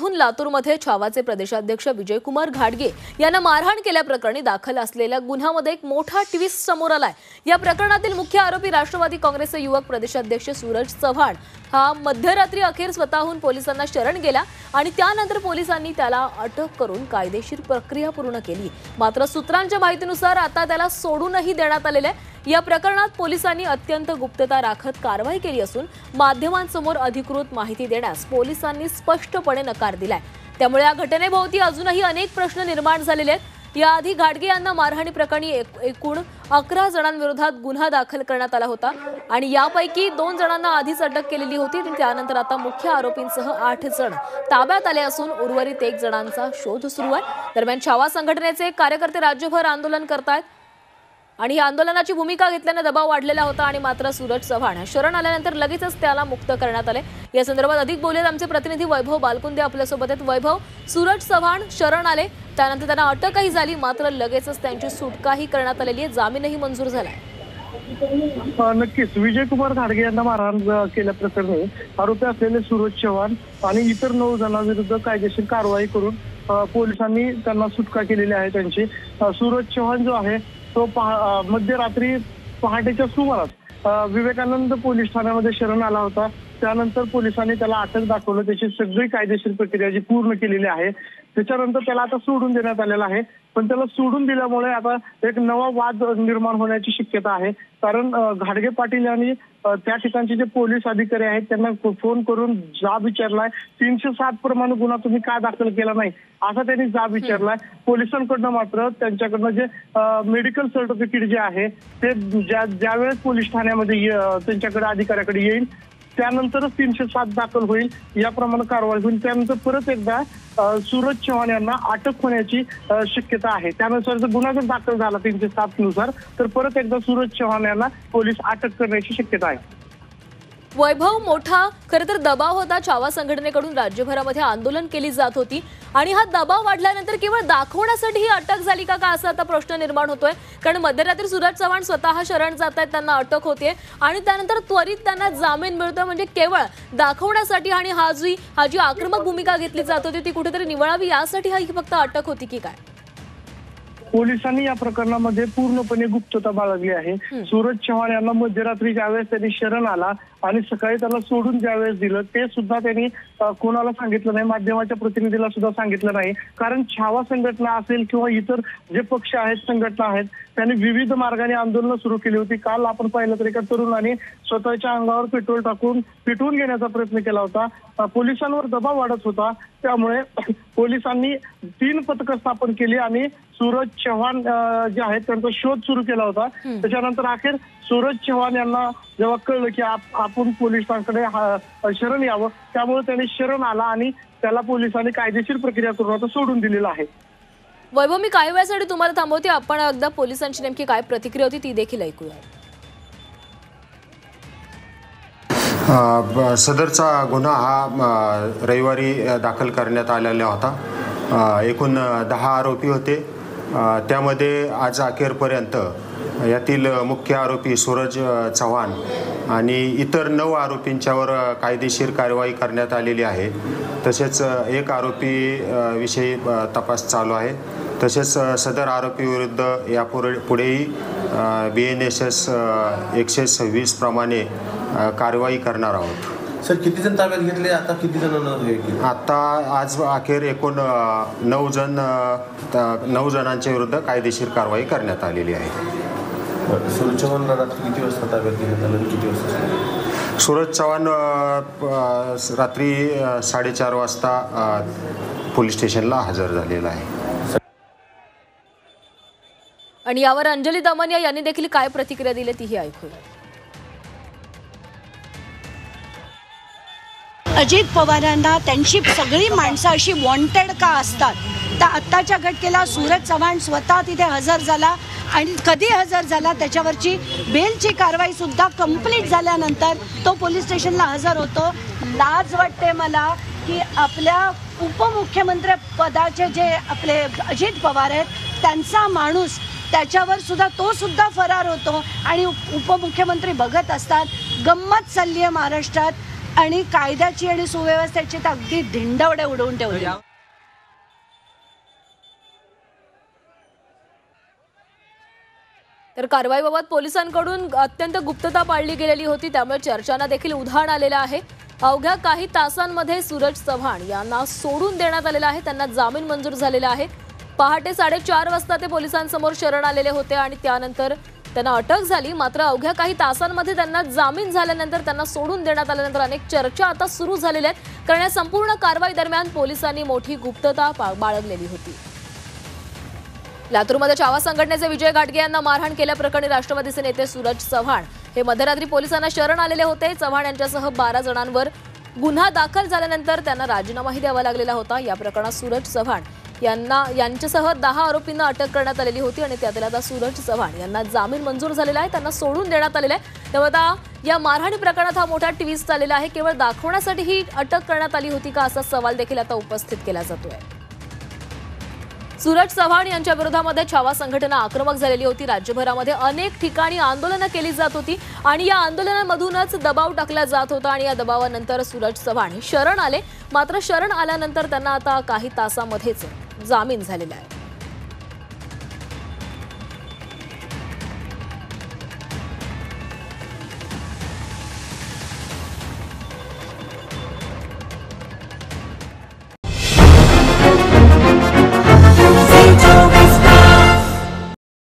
लातूरहून लातूरमध्ये छावाचे प्रदेशाध्यक्ष विजयकुमार घाडगे यांना मारहाण केल्याप्रकरणी दाखल असलेल्या गुन्ह्यामध्ये एक मोठा ट्विस्ट समोर आलाय। या प्रकरणातील मुख्य आरोपी राष्ट्रवादी काँग्रेसचे युवक प्रदेशाध्यक्ष सूरज चव्हाण हा मध्यरात्री अखेर स्वतःहून पोलिसांना शरण गेला आणि त्यानंतर पोलिसांनी त्याला अटक करून कायदेशीर प्रक्रिया पूर्ण केली। मात्र सूत्रांच्या माहितीनुसार आता त्याला सोडूनही देण्यात आलेले आहे। या प्रकरणात पोलिसांनी अत्यंत गुप्तता राखत कारवाई केली असून माध्यमांसमोर अधिकृत माहिती देण्यास पोलिसांनी स्पष्टपणे नकार दिलाय। त्यामुळे या घटनेभोवती अजूनही अनेक प्रश्न निर्माण झालेले आहेत। याआधी घाडगे यांना मारहाणी प्रकरणी एकूण 11 जणांविरोधात गुन्हा दाखल करण्यात आला होता आणि यापैकी 2 जणांना आधीच अटक केलेली होती। त्यानंतर आता मुख्य आरोपींसह 8 जण ताब्यात आले असून उर्वरित 1 जणांचा शोध सुरू आहे। दरम्यान छावा संघटनेचे कार्यकर्ते राज्यभर आंदोलन करतायत आणि या आंदोलनाची भूमिका घेतल्याने दबाव वाढलेला होता आणि मात्र सूरज चव्हाण शरण आल्यानंतर लगेचच त्याला मुक्त करण्यात आले। या संदर्भात अधिक बोललेत आमचे प्रतिनिधी वैभव बालकुंदे आपल्यासोबत आहेत। वैभव, सूरज चव्हाण शरण आले, त्यानंतर त्यांना अटकही झाली, मात्र लगेचच त्यांची सुटकाही करण्यात आलेली आहे, जामीनही मंजूर झालाय। नक्कीच विजयकुमार घाडगे यांना मारहाण केल्याप्रकरणी आरोपी असलेले सूरज चव्हाण आणि इतर 9 जणांविरुद्ध कायदेशीर कारवाई करून पोलिसांनी त्यांना सुटका केलेली आहे। त्यांची सूरज चव्हाण जो आहे तो मध्यरात्री पहाटेच्या सुमारास विवेकानंद पोलीस ठाण्यामध्ये शरण आला होता। त्यानंतर पोलिसांनी त्याला अटक दाखवलं, त्याची सगळी कायदेशीर प्रक्रिया जी पूर्ण केलेली आहे। त्याच्यानंतर त्याला आता सोडून देण्यात आलेला आहे, पण त्याला सोडून दिल्यामुळे आता एक नवा वाद निर्माण होण्याची शक्यता आहे। कारण घाडगे पाटील यांनी त्या ठिकाणचे जे पोलीस अधिकारी आहेत त्यांना फोन करून जाब विचारलाय। 307 प्रमाणे गुन्हा तुम्ही का दाखल केला नाही असा त्यांनी जाब विचारलाय। पोलिसांकडनं मात्र त्यांच्याकडनं जे मेडिकल सर्टिफिकेट जे आहे ते ज्यावेळेस पोलीस ठाण्यामध्ये त्यांच्याकडे अधिकाऱ्याकडे येईल त्यानंतरच 307 दाखल होईल, याप्रमाणे कारवाई होईल। त्यानंतर परत एकदा सूरज चव्हाण यांना अटक होण्याची शक्यता आहे। त्यानुसार जर गुन्हा जर दाखल झाला 307 नुसार तर परत एकदा सूरज चव्हाण यांना पोलीस अटक करण्याची शक्यता आहे। वैभव, मोठा खरं तर दबाव होता छावा संघटनेकडून, राज्यभरामध्ये आंदोलन केली जात होती आणि हा दबाव वाढल्यानंतर केवळ दाखवण्यासाठी ही अटक झाली का असा आता प्रश्न निर्माण होतोय। कारण मध्यरात्री सूरज चव्हाण स्वतः शरण जात आहेत, त्यांना अटक होते आणि त्यानंतर त्वरित त्यांना जामीन मिळतोय, म्हणजे केवळ दाखवण्यासाठी आणि हा जी आक्रमक भूमिका घेतली जात होती ती कुठेतरी निवळावी यासाठी ही फक्त अटक होती की काय? पोलिसांनी या प्रकरणामध्ये पूर्णपणे गुप्तता बाळगली आहे। सूरज चव्हाण यांना मध्यरात्री ज्यावेळेस त्यांनी शरण आला आणि सकाळी त्याला सोडून ज्यावेळेस दिलं ते सुद्धा त्यांनी कोणाला सांगितलं नाही, माध्यमाच्या प्रतिनिधीला सुद्धा सांगितलं नाही। कारण छावा संघटना असेल किंवा इतर जे पक्ष आहेत, संघटना आहेत, त्यांनी विविध मार्गाने आंदोलन सुरू केली होती। काल आपण पाहिलं तर एका तरुणाने स्वतःच्या अंगावर पेट्रोल टाकून पेटवून घेण्याचा प्रयत्न केला होता। पोलिसांवर दबाव वाढत होता, त्यामुळे पोलिसांनी 3 पथकं स्थापन केली आणि सूरज चव्हाण जे आहेत त्यांचा शोध सुरू केला होता। त्याच्यानंतर अखेर सूरज चव्हाण यांना जेव्हा कळलं की आपण पोलिसांकडे शरण यावं, त्यामुळे त्यांनी शरण आला आणि त्याला पोलिसांनी कायदेशीर प्रक्रिया करून आता सोडून दिलेलं आहे। वैभव, मी काही वेळासाठी तुम्हाला थांबवते, आपण एकदा पोलिसांची नेमकी काय प्रतिक्रिया होती ती देखील ऐकूया। सदरचा गुन्हा हा रविवारी दाखल करण्यात आलेला होता। एकूण 10 आरोपी होते, त्यामध्ये आज अखेरपर्यंत यातील मुख्य आरोपी सूरज चव्हाण आणि इतर 9 आरोपींच्यावर कायदेशीर कारवाई करण्यात आलेली आहे। तसेच 1 आरोपी विषयी तपास चालू आहे। तसेच सदर आरोपी विरुद्ध यापुढेही BNSS 126 प्रमाणे कारवाई करणार आहोत। सर, किती जण ताब्यात घेतले, आता किती जणांना? आता आज अखेर एकूण 9 जणांच्या विरुद्ध कायदेशीर कारवाई करण्यात आलेली आहे। सूरज चव्हाण किती वाजता ताब्यात घेण्यात आलं, किती वाजता? सूरज चव्हाण रात्री 4:30 वाजता पोलीस स्टेशनला हजर झालेला आहे। आणि यावर अंजली दमनिया यांनी देखील काय प्रतिक्रिया दिली तीही ऐकूया। अजित पवारांना त्यांची सगळी माणसं अशी वॉन्टेड का असतात, तर आत्ताच्या घटनेला सूरज चव्हाण स्वतः तिथे हजर झाला आणि कधी हजर झाला त्याच्यावरची बेलची कारवाई सुद्धा कंप्लीट झाल्यानंतर तो पोलीस स्टेशनला हजर होतो। लाज वाटते मला की आपल्या उपमुख्यमंत्री पदाचे जे आपले अजित पवार आहेत त्यांचा माणूस त्याच्यावर सुद्धा तो सुद्धा फरार होतो आणि उपमुख्यमंत्री बघत असतात। गंमत चालली आहे महाराष्ट्रात। आणि कायद्याची आणि सुव्यवस्थेची तर अगदी धिंडवडे उडवून ठेवली. तर कारवाईबाबत पोलिसांकडून अत्यंत गुप्तता पाळली गेलेली होती, त्यामुळे चर्चांना देखील उधाण आलेलं आहे. अवघ्या काही तासांमध्ये सूरज चव्हाण यांना सोडून देण्यात आलेलं आहे. त्यांना जामीन मंजूर झालेला आहे. पहाटे 4:30 वाजता ते पोलिसांसमोर शरण आलेले होते आणि त्यानंतर त्यांना अटक झाली. मात्र अवघ्या काही तासांमध्ये त्यांना जामीन झाल्यानंतर त्यांना सोडून देण्यात आल्यानंतर अनेक चर्चा आता सुरू झालेल्या आहेत, कारण या संपूर्ण कारवाई दरम्यान पोलिसांनी मोठी गुप्तता बाळगलेली होती. लातूरमध्ये छावा संघटनेचे विजय घाटगे यांना मारहाण केल्याप्रकरणी राष्ट्रवादीचे नेते सूरज चव्हाण हे मध्यरात्री पोलिसांना शरण आलेले होते. चव्हाण यांच्यासह 12 जणांवर गुन्हा दाखल झाल्यानंतर त्यांना राजीनामाही द्यावा लागलेला होता. या प्रकरणात सूरज चव्हाण यांच्यासह 10 आरोपींना अटक करण्यात आलेली होती आणि त्यातील आता सूरज चव्हाण यांना जामीन मंजूर झालेला आहे. त्यांना सोडून देण्यात आलेलं आहे. त्यामुळे आता या मारहाणी प्रकरणात हा मोठा ट्विस्ट आलेला आहे. केवळ दाखवण्यासाठी ही अटक करण्यात आली होती का, असा सवाल देखील आता उपस्थित केला जातोय. सूरज चव्हाण यांच्या विरोधामध्ये छावा संघटना आक्रमक झालेली होती. राज्यभरामध्ये अनेक ठिकाणी आंदोलनं केली जात होती आणि या आंदोलनामधूनच दबाव टाकला जात होता आणि या दबावानंतर सूरज चव्हाण शरण आले. मात्र शरण आल्यानंतर त्यांना आता काही तासामध्येच जामीन झालेला आहे.